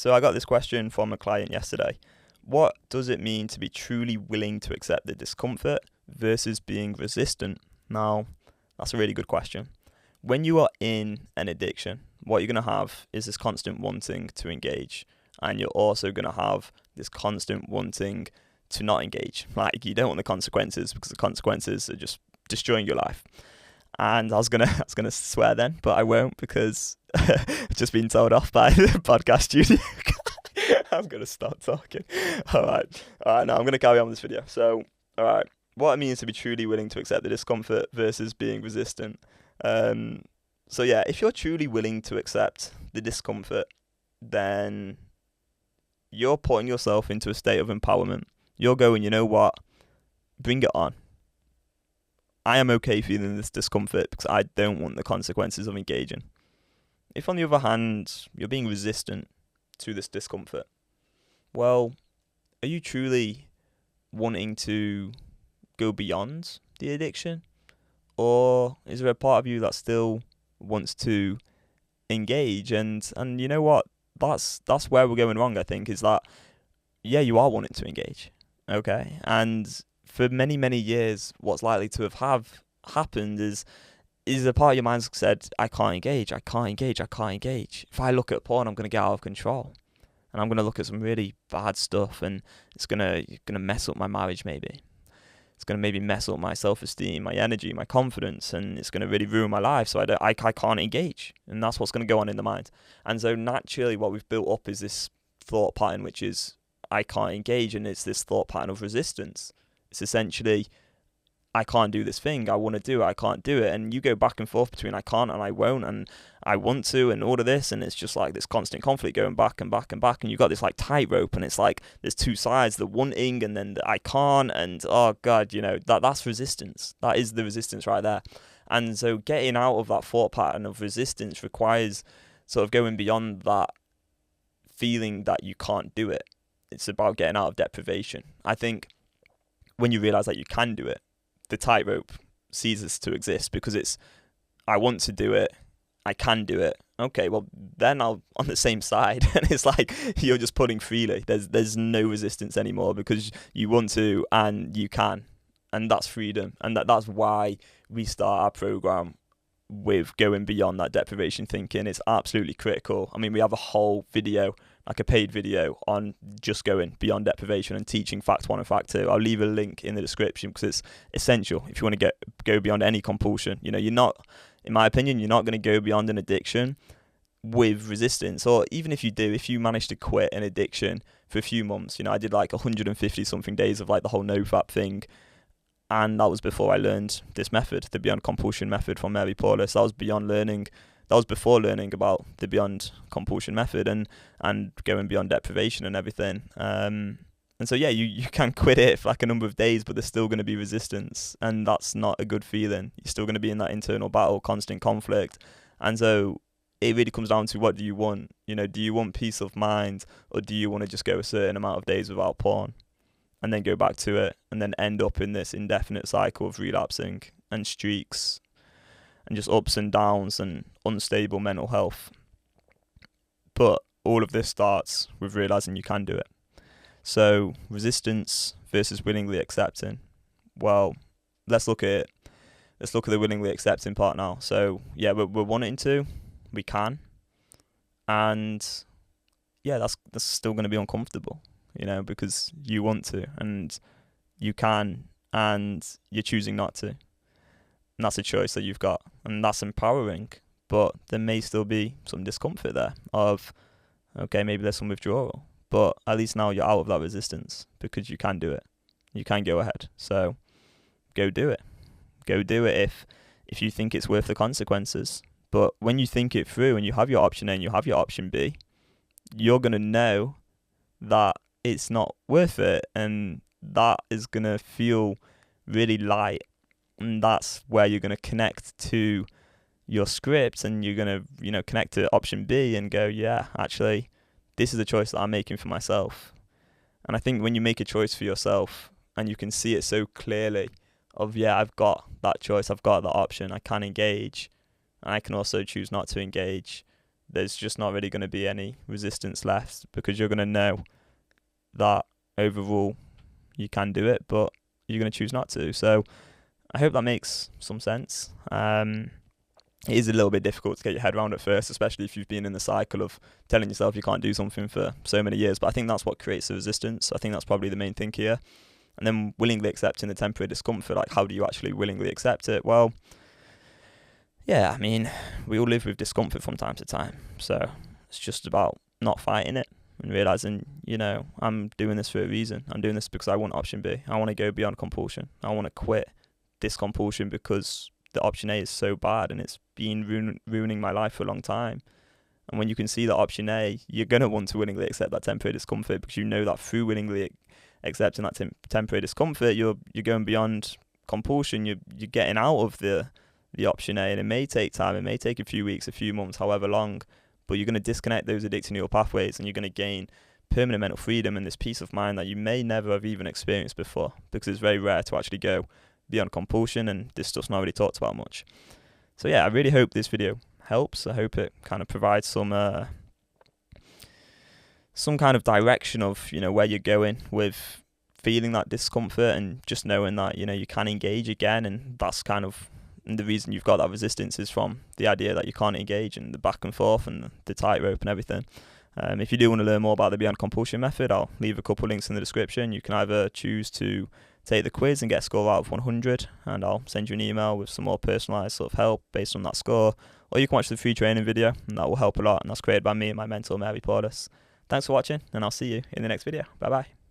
So I got this question from a client yesterday. What does it mean to be truly willing to accept the discomfort versus being resistant? Now, that's a really good question. When you are in an addiction, what you're going to have is this constant wanting to engage. And you're also going to have this constant wanting to not engage. Like, you don't want the consequences because the consequences are just destroying your life. And I was gonna swear then, but I won't because I've just been told off by the podcast studio. I'm gonna stop talking. All right. Now I'm gonna carry on with this video. So, all right, what it means to be truly willing to accept the discomfort versus being resistant. So yeah, if you're truly willing to accept the discomfort, then you're putting yourself into a state of empowerment. You're going, you know what? Bring it on. I am okay feeling this discomfort because I don't want the consequences of engaging. If, on the other hand, you're being resistant to this discomfort, well, are you truly wanting to go beyond the addiction? Or is there a part of you that still wants to engage? And you know what? That's where we're going wrong, I think, is that, yeah, you are wanting to engage, okay? And for many, many years, what's likely to have happened is a part of your mind said, I can't engage. If I look at porn, I'm going to get out of control. And I'm going to look at some really bad stuff, and it's going to mess up my marriage maybe. It's going to maybe mess up my self-esteem, my energy, my confidence, and it's going to really ruin my life, so I can't engage. And that's what's going to go on in the mind. And so naturally what we've built up is this thought pattern, which is, I can't engage, and it's this thought pattern of resistance. It's essentially, I can't do this thing, I want to do it, I can't do it. And you go back and forth between I can't and I won't, and I want to, and all of this, and it's just like this constant conflict going back and back and back, and you've got this like tightrope, and it's like there's two sides, the wanting and then the I can't, and oh God, that's resistance. That is the resistance right there. And so getting out of that thought pattern of resistance requires sort of going beyond that feeling that you can't do it. It's about getting out of deprivation. I think when you realize that you can do it, the tightrope ceases to exist, because it's, I want to do it, I can do it. Okay, well then I'm on the same side, and it's like you're just pulling freely. There's no resistance anymore because you want to and you can, and that's freedom. And that's why we start our program with going beyond that deprivation thinking. It's absolutely critical. I mean, we have a whole video, like a paid video, on just going beyond deprivation and teaching fact 1 and fact 2. I'll leave a link in the description because it's essential if you want to go beyond any compulsion. You're not, in my opinion, you're not going to go beyond an addiction with resistance. Or even if you do, if you manage to quit an addiction for a few months, I did like 150 something days of like the whole NoFap thing. And that was before I learned this method, the Beyond Compulsion method from Mary Paulus. That was before learning about the Beyond Compulsion method and going beyond deprivation and everything. And so, yeah, you can quit it for like a number of days, but there's still going to be resistance. And that's not a good feeling. You're still going to be in that internal battle, constant conflict. And so it really comes down to, what do you want? Do you want peace of mind, or do you want to just go a certain amount of days without porn and then go back to it and then end up in this indefinite cycle of relapsing and streaks and just ups and downs and unstable mental health? But all of this starts with realizing you can do it. So resistance versus willingly accepting. Well, let's look at it. Let's look at the willingly accepting part now. So yeah, we're wanting to, we can, and yeah, that's still going to be uncomfortable, because you want to and you can, and you're choosing not to. And that's a choice that you've got, and that's empowering. But there may still be some discomfort there of, okay, maybe there's some withdrawal, but at least now you're out of that resistance because you can do it. You can go ahead. So go do it. Go do it if you think it's worth the consequences. But when you think it through and you have your option A and you have your option B, you're going to know that it's not worth it, and that is going to feel really light. And that's where you're going to connect to your script, and you're going to, connect to option B and go, yeah, actually, this is a choice that I'm making for myself. And I think when you make a choice for yourself and you can see it so clearly of, yeah, I've got that choice, I've got that option, I can engage, and I can also choose not to engage, there's just not really going to be any resistance left, because you're going to know that overall you can do it, but you're going to choose not to. So I hope that makes some sense. It is a little bit difficult to get your head around at first, especially if you've been in the cycle of telling yourself you can't do something for so many years. But I think that's what creates the resistance. I think that's probably the main thing here. And then willingly accepting the temporary discomfort, like how do you actually willingly accept it? Well, yeah, I mean, we all live with discomfort from time to time. So it's just about not fighting it and realising, I'm doing this for a reason. I'm doing this because I want option B. I want to go beyond compulsion. I want to quit this compulsion because the option A is so bad and it's been ruining my life for a long time. And when you can see that option A, you're going to want to willingly accept that temporary discomfort, because you know that through willingly accepting that temporary discomfort, you're going beyond compulsion. You're getting out of the option A, and it may take time. It may take a few weeks, a few months, however long, but you're going to disconnect those addictive neural pathways, and you're going to gain permanent mental freedom and this peace of mind that you may never have even experienced before, because it's very rare to actually go beyond compulsion, and this stuff's not really talked about much. So yeah, I really hope this video helps. I hope it kind of provides some kind of direction of where you're going with feeling that discomfort, and just knowing that you can engage again. And that's kind of the reason you've got that resistance, is from the idea that you can't engage, and the back and forth and the tightrope and everything. If you do want to learn more about the Beyond Compulsion method, I'll leave a couple links in the description. You can either choose to take the quiz and get a score out of 100, and I'll send you an email with some more personalised sort of help based on that score, or you can watch the free training video, and that will help a lot, and that's created by me and my mentor, Mary Paulus. Thanks for watching, and I'll see you in the next video. Bye bye.